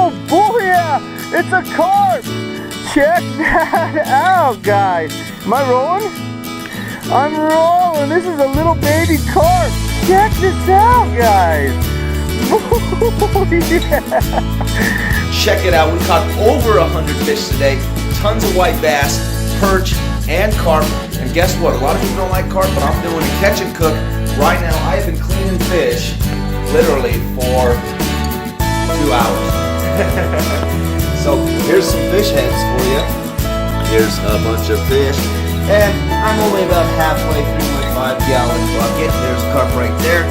Oh boy, yeah, it's a carp. Check that out, guys. Am I rolling? I'm rolling. This is a little baby carp. Check this out, guys. Oh, yeah. Check it out. We caught over 100 fish today. Tons of white bass, perch, and carp. And guess what? A lot of people don't like carp, but I'm doing a catch and cook. Right now, I have been cleaning fish literally for 2 hours. So here's some fish heads for you. Here's a bunch of fish. And I'm only about halfway through my 5-gallon bucket. There's a carp right there.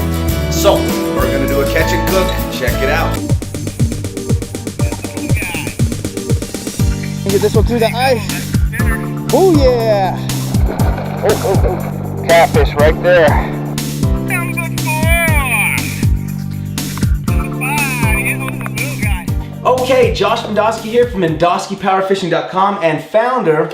So we're gonna do a catch and cook. Check it out. Get this one through the ice. Oh yeah. Oh. Catfish right there. Okay, Josh Bendoski here from BendoskiPowerFishing.com and founder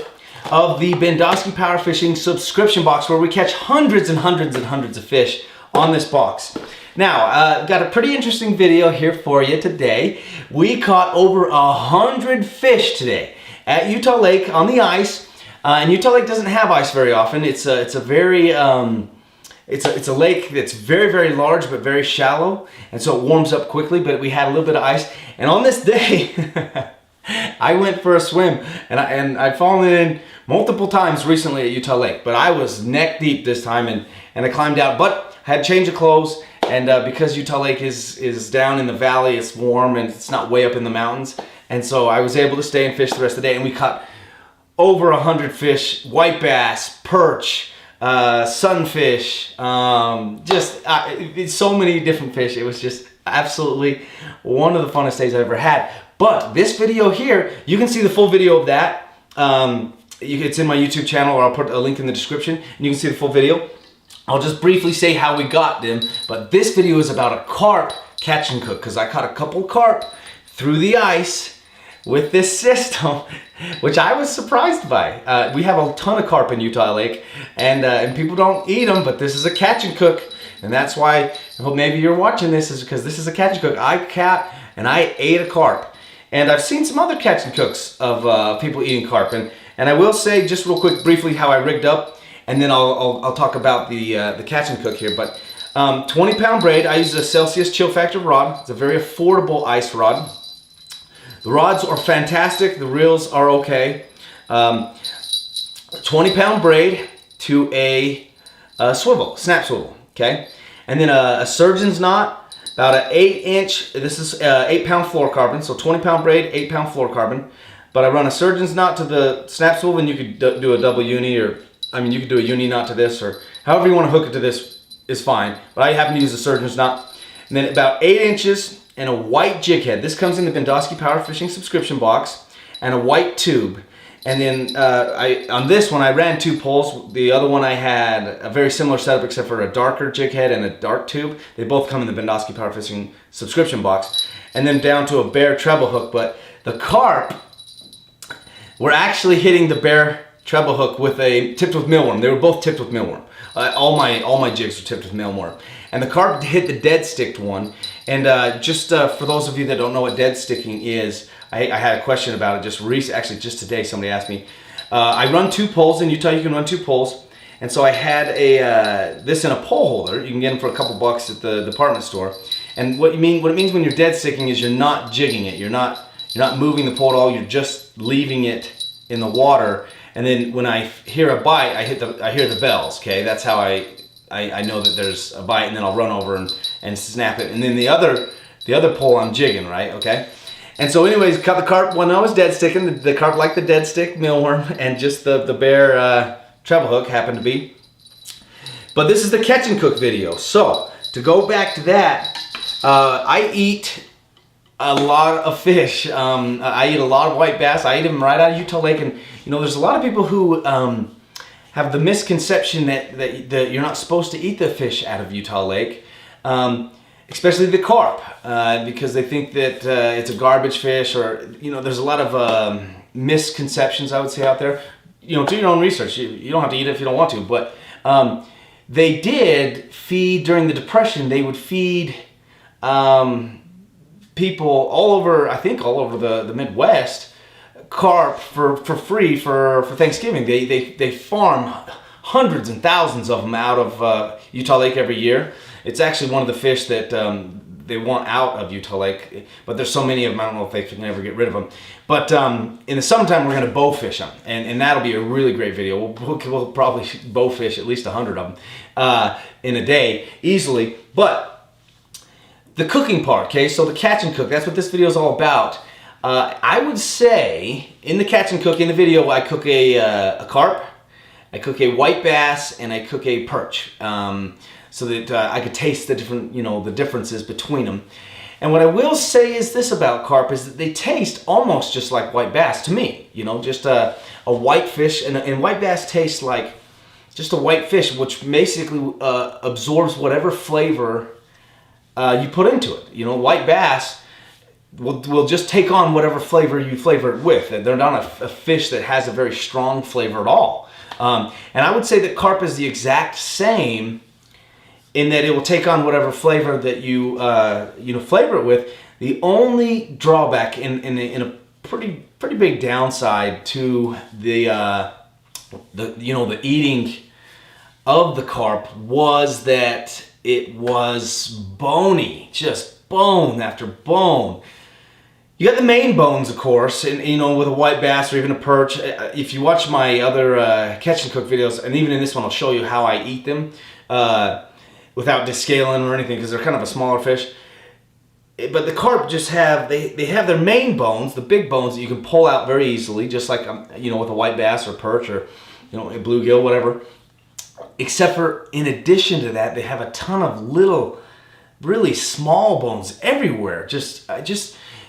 of the Bendoski Power Fishing subscription box, where we catch hundreds and hundreds and hundreds of fish on this box. Now, got a pretty interesting video here for you today. We caught over 100 fish today at Utah Lake on the ice. And Utah Lake doesn't have ice very often. It's a very it's a lake that's very, very large but very shallow, and so it warms up quickly. But we had a little bit of ice, and on this day, I went for a swim, and I've fallen in multiple times recently at Utah Lake, but I was neck deep this time, and I climbed out. But I had a change of clothes, and because Utah Lake is down in the valley, it's warm and it's not way up in the mountains, and so I was able to stay and fish the rest of the day, and we caught over 100 fish: white bass, perch, sunfish, so many different fish. It was just absolutely one of the funnest days I've ever had. But this video here, you can see the full video of that. It's in my YouTube channel, or I'll put a link in the description, and you can see the full video. I'll just briefly say how we got them, but this video is about a carp catch and cook, because I caught a couple carp through the ice with this system, which I was surprised by. We have a ton of carp in Utah Lake, and people don't eat them, but this is a catch and cook, and that's why, well, maybe you're watching this is because this is a catch and cook. I ate a carp, and I've seen some other catch and cooks of people eating carp, and I will say just real quick, briefly, how I rigged up, and then I'll talk about the catch and cook here. But 20-pound braid. I use a Celsius Chill Factor rod. It's a very affordable ice rod. The rods are fantastic. The reels are okay. 20-pound braid to a swivel, snap swivel, okay? And then a surgeon's knot, about an 8-inch, this is 8-pound fluorocarbon, so 20-pound braid, 8-pound fluorocarbon. But I run a surgeon's knot to the snap swivel, and you could do a double uni, or, I mean, you could do a uni knot to this, or however you want to hook it to this is fine. But I happen to use a surgeon's knot. And then about 8 inches, and a white jig head. This comes in the Bendoski Power Fishing subscription box, and a white tube. And then on this one I ran 2 poles. The other one I had a very similar setup, except for a darker jig head and a dark tube. They both come in the Bendoski Power Fishing subscription box. And then down to a bare treble hook. But the carp were actually hitting the bare treble hook with tipped with mealworm. They were both tipped with mealworm. All my jigs were tipped with mealworm. And the carp hit the dead sticked one. And just for those of you that don't know what dead sticking is, I had a question about it actually just today. Somebody asked me. I run 2 poles. In Utah, you can run 2 poles. And so I had this in a pole holder. You can get them for a couple bucks at the department store. And what it means when you're dead sticking is you're not jigging it. You're not moving the pole at all. You're just leaving it in the water. And then when I hear a bite, I hear the bells. Okay, that's how I know that there's a bite, and then I'll run over and snap it. And then the other pole I'm jigging, right? Okay. And so anyways, caught the carp when I was dead sticking. The carp liked the dead stick mealworm, and just the bare treble hook happened to be. But this is the catch and cook video. So to go back to that, I eat a lot of fish. I eat a lot of white bass. I eat them right out of Utah Lake, and you know, there's a lot of people who have the misconception that you're not supposed to eat the fish out of Utah Lake, especially the carp, because they think that it's a garbage fish, or you know, there's a lot of misconceptions, I would say, out there. You know, do your own research. You don't have to eat it if you don't want to, but they did feed during the Depression. They would feed people all over, I think all over the Midwest, carp for free for Thanksgiving. They farm hundreds and thousands of them out of Utah Lake every year. It's actually one of the fish that they want out of Utah Lake, but there's so many of them, I don't know if they can ever get rid of them. But in the summertime, we're going to bow fish them, and that'll be a really great video. We'll probably bow fish at least 100 of them in a day, easily. But the cooking part, okay, so the catch and cook, that's what this video is all about. I would say, in the catch and cook, in the video, I cook a carp, I cook a white bass, and I cook a perch. So that I could taste the different, the differences between them. And what I will say is this about carp is that they taste almost just like white bass to me. Just a white fish, and white bass tastes like just a white fish, which basically absorbs whatever flavor you put into it. White bass will just take on whatever flavor you flavor it with. They're not a fish that has a very strong flavor at all. And I would say that carp is the exact same, in that it will take on whatever flavor that you flavor it with. The only drawback in a pretty big downside to the eating of the carp was that it was bony, just bone after bone. You got the main bones, of course, and with a white bass or even a perch. If you watch my other catch and cook videos, and even in this one, I'll show you how I eat them. Without descaling or anything, because they're kind of a smaller fish. But the carp just have, they have their main bones, the big bones that you can pull out very easily, just like, with a white bass or perch or, a bluegill, whatever. Except for, in addition to that, they have a ton of little, really small bones everywhere.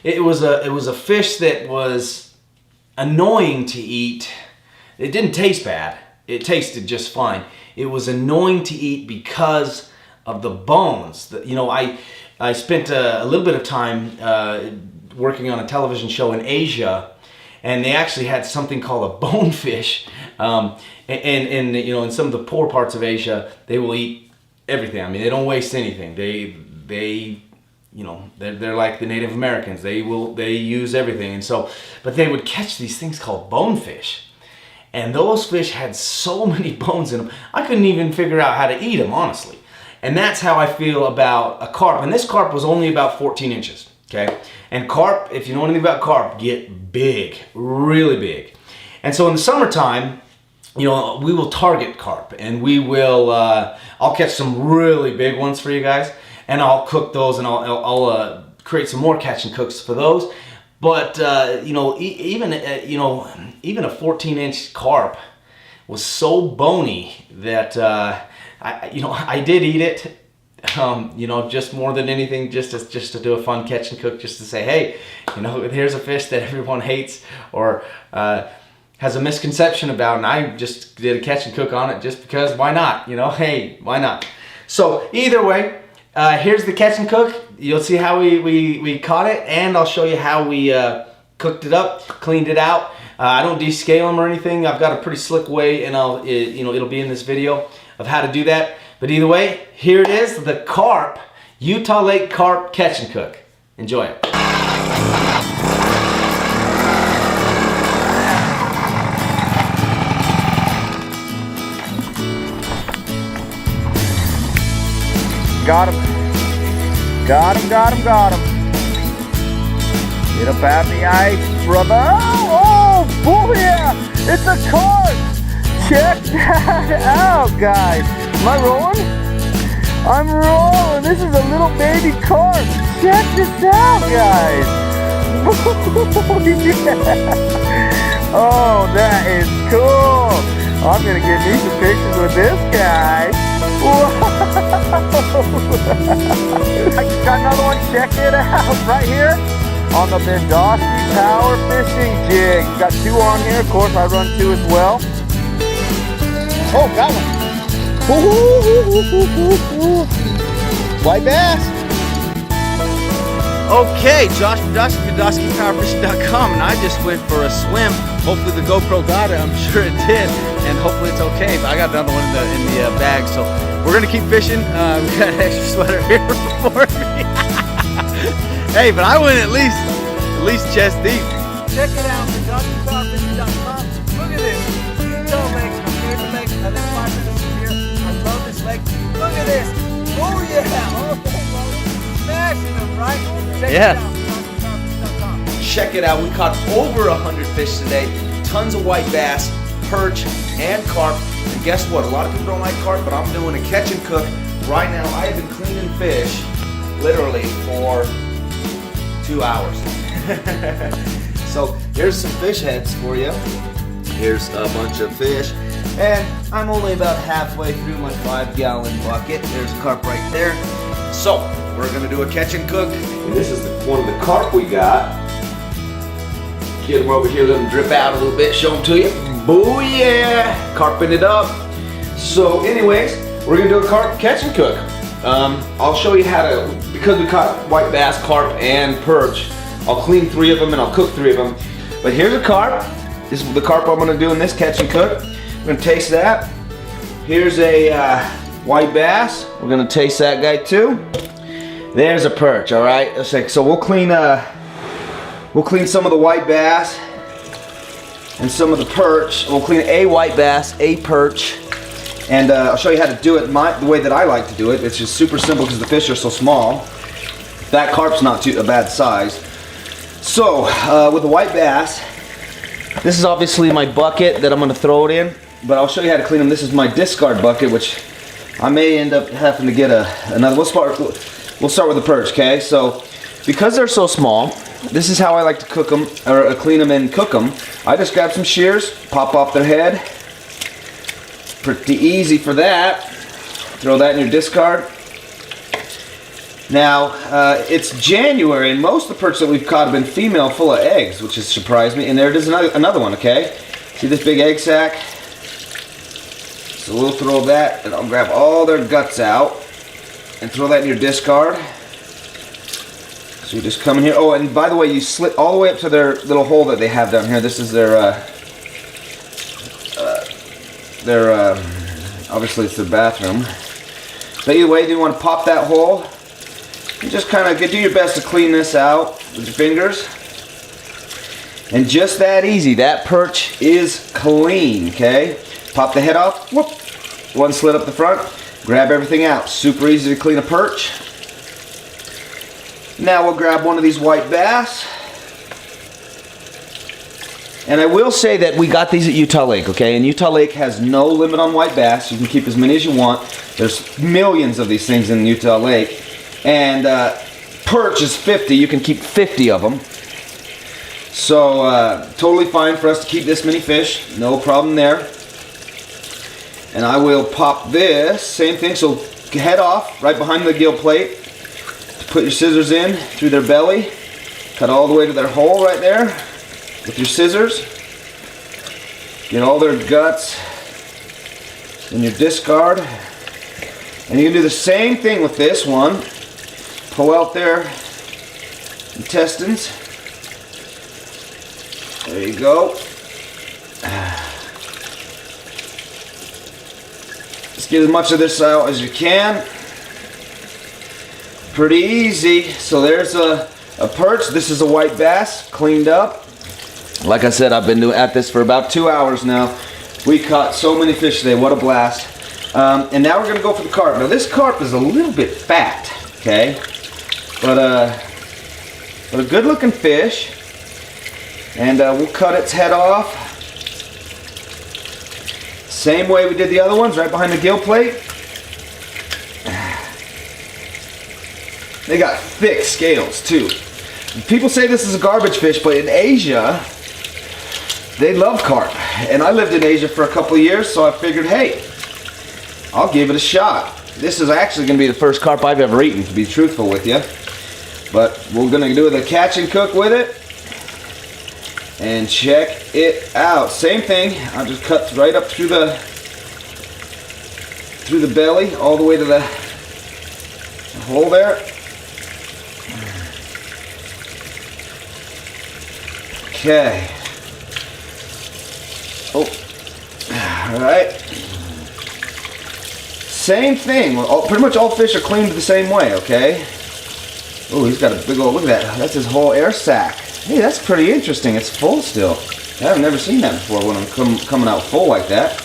It was a fish that was annoying to eat. It didn't taste bad. It tasted just fine. It was annoying to eat because of the bones. I spent a little bit of time working on a television show in Asia, and they actually had something called a bonefish. In some of the poor parts of Asia, they will eat everything. I mean, they don't waste anything. They're like the Native Americans. They use everything, but they would catch these things called bonefish. And those fish had so many bones in them, I couldn't even figure out how to eat them, honestly. And that's how I feel about a carp. And this carp was only about 14 inches, okay? And carp, if you know anything about carp, get big, really big. And so in the summertime, we will target carp. And we will, I'll catch some really big ones for you guys. And I'll cook those, and I'll create some more catch and cooks for those. But even a 14-inch carp was so bony that I did eat it. Just more than anything, just to do a fun catch and cook, just to say, hey, here's a fish that everyone hates or has a misconception about, and I just did a catch and cook on it just because. Why not? Hey, why not? So either way, here's the catch and cook. You'll see how we caught it, and I'll show you how we cooked it up, cleaned it out. I don't descale them or anything. I've got a pretty slick way, and it'll be in this video of how to do that. But either way, here it is, the carp, Utah Lake carp catch and cook. Enjoy it. Got him. Got him, got him, got him. Get up out the ice, brother. Oh, booyah! It's a carp! Check that out, guys. Am I rolling? I'm rolling. This is a little baby carp. Check this out, guys. Oh, that is cool. I'm going to get me some pictures with this guy. I just got another one. Check it out right here on the BendoskiPowerFishing jig. Got two on here. Of course, I run two as well. Oh, got one. White bass. Okay, Josh BendoskiPowerFishing.com, and I just went for a swim. Hopefully the GoPro got it. I'm sure it did, and hopefully it's okay. But I got another one in the bag, so we're gonna keep fishing. We got an extra sweater here for me. Hey, but I went at least chest deep. Check it out, BendoskiPowerFishing.com. Look at this. Utah Lake, my favorite lake. I live 5 minutes from here. I love this lake. Look at this. Oh yeah. Oh, smashing them, right? Check it out, BendoskiPowerFishing.com. Check it out. We caught over 100 fish today. Tons of white bass, perch, and carp. And guess what? A lot of people don't like carp, but I'm doing a catch and cook. Right now, I have been cleaning fish literally for 2 hours. So here's some fish heads for you. Here's a bunch of fish. And I'm only about halfway through my 5-gallon bucket. There's a carp right there. So we're gonna do a catch and cook. And this is one of the carp we got. Get them over here, let them drip out a little bit, show them to you. Booyah! Carping it up. So anyways, we're gonna do a carp catch and cook. I'll show you how to, because we caught white bass, carp, and perch, I'll clean 3 of them and I'll cook 3 of them. But here's a carp. This is the carp I'm gonna do in this catch and cook. We're gonna taste that. Here's a white bass. We're gonna taste that guy too. There's a perch, all right? So we'll clean some of the white bass and some of the perch. We'll clean a white bass, a perch, and I'll show you how to do it the way that I like to do it. It's just super simple because the fish are so small. That carp's not a bad size. So with the white bass, this is obviously my bucket that I'm going to throw it in, but I'll show you how to clean them. This is my discard bucket, which I may end up having to get another. We'll start with the perch, okay? So because they're so small, this is how I like to cook them, or clean them and cook them. I just grab some shears, pop off their head. Pretty easy for that. Throw that in your discard. Now, it's January, and most of the perch that we've caught have been female, full of eggs, which has surprised me. And there it is, another one, okay? See this big egg sac? So we'll throw that, and I'll grab all their guts out and throw that in your discard. So you just come in here. Oh, and by the way, you slit all the way up to their little hole that they have down here. This is their obviously it's their bathroom. But either way, you want to pop that hole. You just kind of do your best to clean this out with your fingers. And just that easy. That perch is clean, okay? Pop the head off. Whoop. One slit up the front. Grab everything out. Super easy to clean a perch. Now we'll grab one of these white bass. And I will say that we got these at Utah Lake, okay? And Utah Lake has no limit on white bass. You can keep as many as you want. There's millions of these things in Utah Lake. And perch is 50. You can keep 50 of them. So totally fine for us to keep this many fish. No problem there. And I will pop this. Same thing. So head off right behind the gill plate. Put your scissors in through their belly. Cut all the way to their hole right there with your scissors. Get all their guts in your discard. And you can do the same thing with this one. Pull out their intestines. There you go. Just get as much of this out as you can. Pretty easy. So there's a perch. This is a white bass, cleaned up. Like I said, I've been at this for about 2 hours now. We caught so many fish today. What a blast. And now we're going to go for the carp. Now this carp is a little bit fat, okay? But a good looking fish. And we'll cut its head off. Same way we did the other ones, right behind the gill plate. They got thick scales too. People say this is a garbage fish, but in Asia, they love carp. And I lived in Asia for a couple of years, so I figured, hey, I'll give it a shot. This is actually going to be the first carp I've ever eaten, to be truthful with you. But we're going to do the catch and cook with it. And check it out. Same thing. I'll just cut right up through the belly, all the way to the hole there. Okay. Oh. All right. Same thing. Pretty much all fish are cleaned the same way. Okay. Oh, he's got a big old, look at that. That's his whole air sac. Hey, that's pretty interesting. It's full still. I've never seen that before when I'm coming out full like that.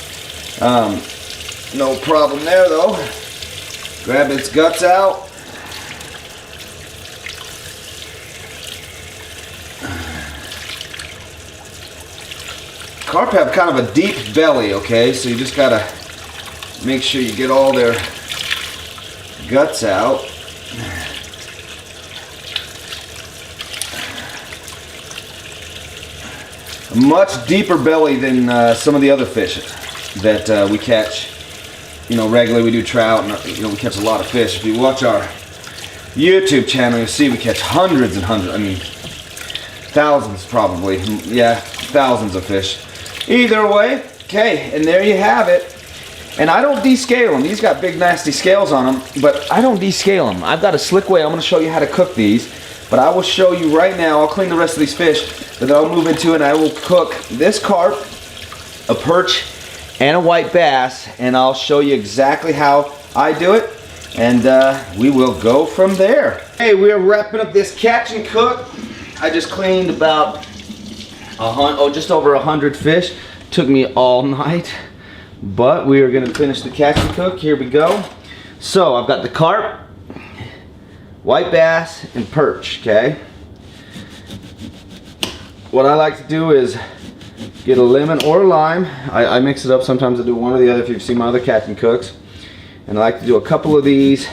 No problem there though. Grab its guts out. Carp have kind of a deep belly, okay? So you just gotta make sure you get all their guts out. A much deeper belly than some of the other fish that we catch. You know, regularly we do trout, and you know, we catch a lot of fish. If you watch our YouTube channel, you'll see we catch hundreds and hundreds, I mean, thousands probably. Yeah, thousands of fish. Either way, okay, and there you have it. And I don't descale them. These got big nasty scales on them, but I don't descale them. I've got a slick way. I'm going to show you how to cook these, but I will show you right now. I'll clean the rest of these fish, but then I'll move into it and I will cook this carp, a perch, and a white bass, and I'll show you exactly how I do it, and we will go from there. Hey, we are wrapping up this catch and cook. I just cleaned about just over 100 fish. Took me all night, but we are going to finish the catch and cook. Here we go. So I've got the carp, white bass, and perch. Okay. What I like to do is get a lemon or a lime. I mix it up. Sometimes I do one or the other if you've seen my other catch and cooks. And I like to do a couple of these.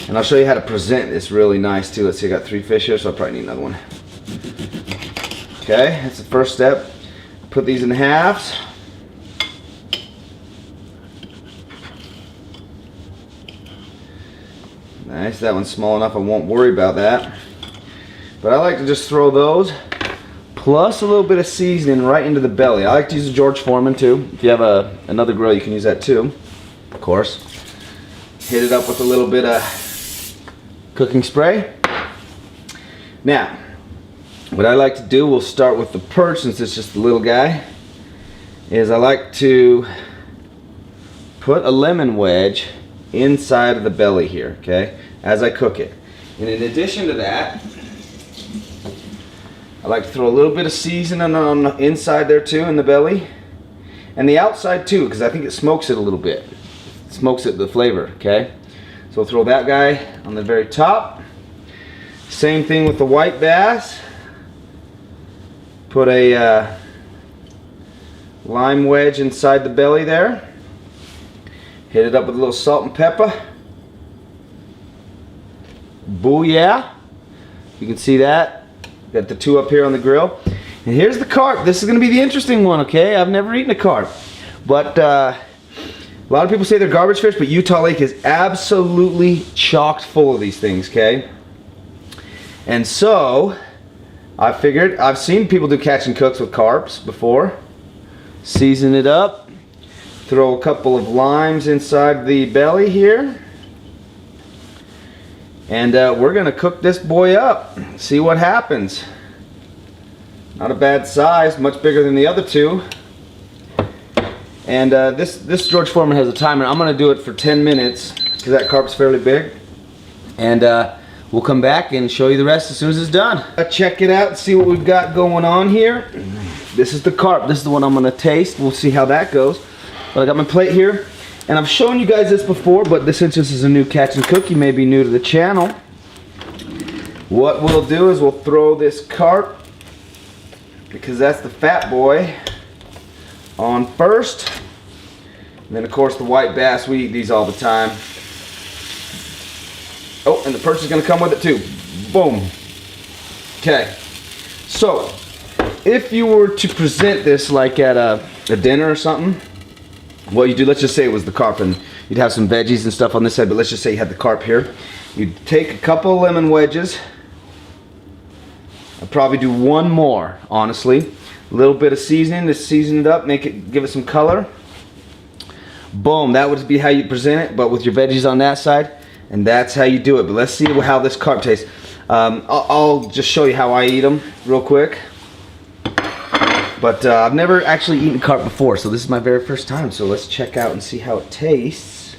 And I'll show you how to present this really nice too. Let's see, I got 3 fish here, so I'll probably need another one. Okay, that's the first step. Put these in halves. Nice, that one's small enough I won't worry about that. But I like to just throw those, plus a little bit of seasoning right into the belly. I like to use a George Foreman too. If you have another grill, you can use that too, of course. Hit it up with a little bit of cooking spray. Now, what I like to do, we'll start with the perch since it's just a little guy, is I like to put a lemon wedge inside of the belly here, okay, as I cook it. And in addition to that, I like to throw a little bit of seasoning on the inside there too, in the belly, and the outside too, because I think it smokes it a little bit. It smokes it, the flavor, okay? So we'll throw that guy on the very top. Same thing with the white bass. Put a lime wedge inside the belly there. Hit it up with a little salt and pepper. Booyah! You can see that. Got the 2 up here on the grill. And here's the carp. This is going to be the interesting one, okay? I've never eaten a carp. But a lot of people say they're garbage fish, but Utah Lake is absolutely chocked full of these things, okay? And so, I figured, I've seen people do catch and cooks with carps before. Season it up. Throw a couple of limes inside the belly here. And we're going to cook this boy up. See what happens. Not a bad size, much bigger than the other 2. And this George Foreman has a timer. I'm going to do it for 10 minutes because that carp's fairly big. And we'll come back and show you the rest as soon as it's done. Check it out and see what we've got going on here. This is the carp. This is the one I'm going to taste. We'll see how that goes. But I got my plate here. And I've shown you guys this before, but since this is a new catch and cook, you may be new to the channel. What we'll do is we'll throw this carp, because that's the fat boy, on first. And then of course the white bass, we eat these all the time. Oh, and the perch is going to come with it too. Boom. Okay. So, if you were to present this like at a dinner or something, what you do, let's just say it was the carp and you'd have some veggies and stuff on this side, but let's just say you had the carp here. You'd take a couple of lemon wedges. I'd probably do 1 more, honestly. A little bit of seasoning to season it up, give it some color. Boom, that would be how you present it, but with your veggies on that side, and that's how you do it. But let's see how this carp tastes. I'll just show you how I eat them real quick. But I've never actually eaten carp before, so this is my very first time. So let's check out and see how it tastes.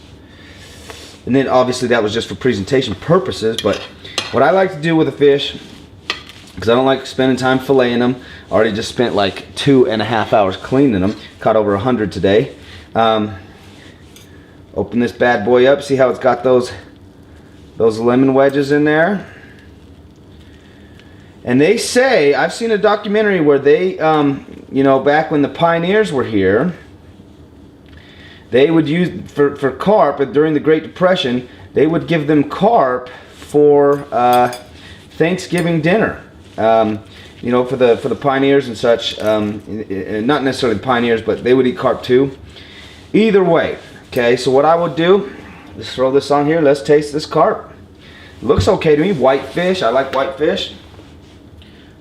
And then obviously that was just for presentation purposes, but what I like to do with a fish, because I don't like spending time filleting them. I already just spent like 2.5 hours cleaning them. Caught over 100 today. Open this bad boy up. See how it's got those lemon wedges in there? And they say, I've seen a documentary where they, you know, back when the pioneers were here, they would use, for carp, during the Great Depression, they would give them carp for Thanksgiving dinner. You know, for the pioneers and such, not necessarily the pioneers, but they would eat carp too. Either way, okay, so what I would do, let's throw this on here, let's taste this carp. Looks okay to me, white fish, I like white fish.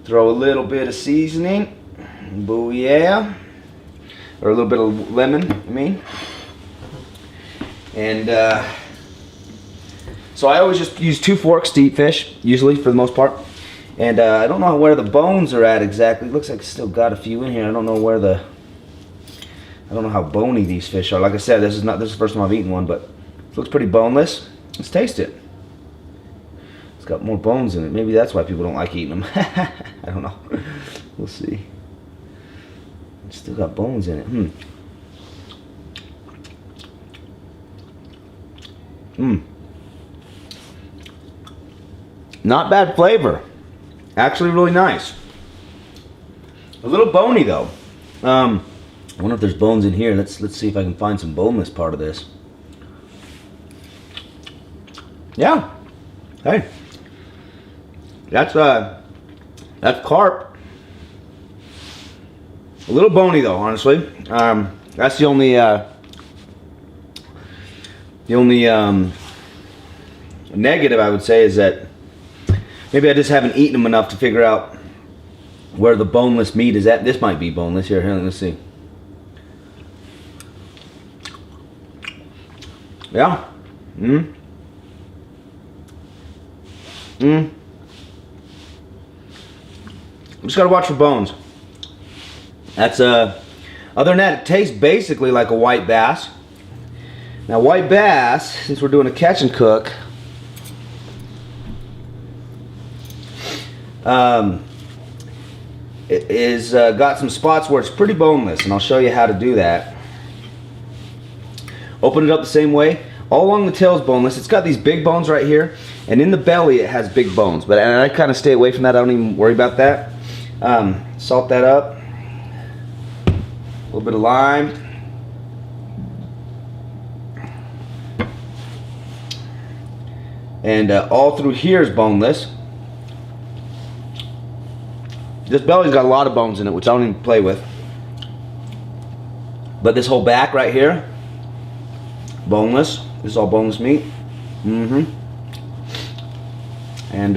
Throw a little bit of seasoning, booyah, or a little bit of lemon, I mean. And so I always just use 2 forks to eat fish, usually for the most part. And I don't know where the bones are at exactly. It looks like it's still got a few in here. I don't know where I don't know how bony these fish are. Like I said, this is the first time I've eaten one, but it looks pretty boneless. Let's taste it. It's got more bones in it. Maybe that's why people don't like eating them. I don't know. We'll see. It's still got bones in it. Not bad flavor. Actually really nice. A little bony though. I wonder if there's bones in here. Let's see if I can find some boneless part of this. Yeah. Hey. That's carp. A little bony though, honestly. That's the only negative I would say is that maybe I just haven't eaten them enough to figure out where the boneless meat is at. This might be boneless. Here, let's see. Yeah. Just gotta watch for bones. That's other than that, it tastes basically like a white bass. Now white bass, since we're doing a catch and cook, it is got some spots where it's pretty boneless, and I'll show you how to do that. Open it up the same way. All along the tail is boneless. It's got these big bones right here, and in the belly it has big bones. But I kind of stay away from that. I don't even worry about that. Salt that up. A little bit of lime. And all through here is boneless. This belly's got a lot of bones in it, which I don't even play with. But this whole back right here, boneless. This is all boneless meat. And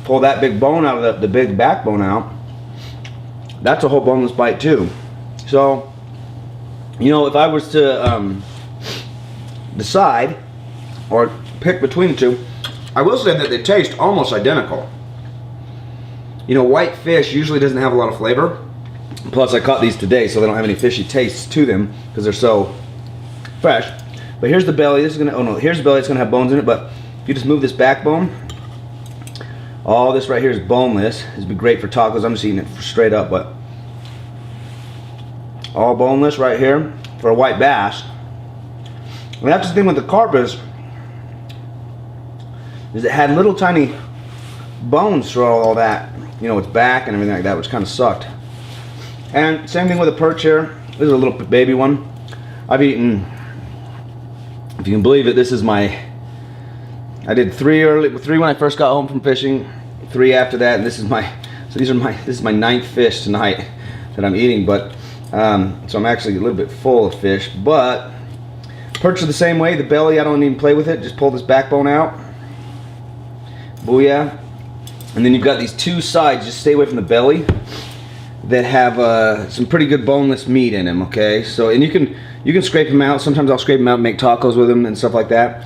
pull that big bone out of the big backbone out. That's a whole boneless bite too. So, you know, if I was to decide or pick between the two, I will say that they taste almost identical. You know, white fish usually doesn't have a lot of flavor. Plus, I caught these today, so they don't have any fishy tastes to them because they're so fresh. But here's the belly. This is gonna. Oh no, here's the belly. It's gonna have bones in it. But if you just move this backbone, all this right here is boneless. This would be great for tacos. I'm just eating it straight up, but all boneless right here for a white bass. And that's the thing with the carp is it had little tiny bones through all that. You know, its back and everything like that, which kind of sucked. And same thing with a perch here. This is a little baby one. I've eaten, if you can believe it, this is my, I did 3 when I first got home from fishing, 3 after that, and this is my, so this is my 9th fish tonight that I'm eating. But so I'm actually a little bit full of fish. But perch are the same way. The belly, I don't even play with it. Just pull this backbone out. Booyah. And then you've got these 2 sides, just stay away from the belly, that have some pretty good boneless meat in them, okay? So, and you can scrape them out. Sometimes I'll scrape them out and make tacos with them and stuff like that.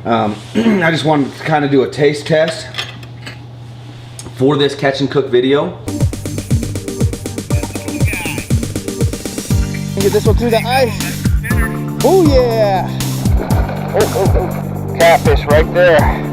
I just wanted to kind of do a taste test for this catch and cook video. Get this one through the ice. Oh yeah! Catfish right there.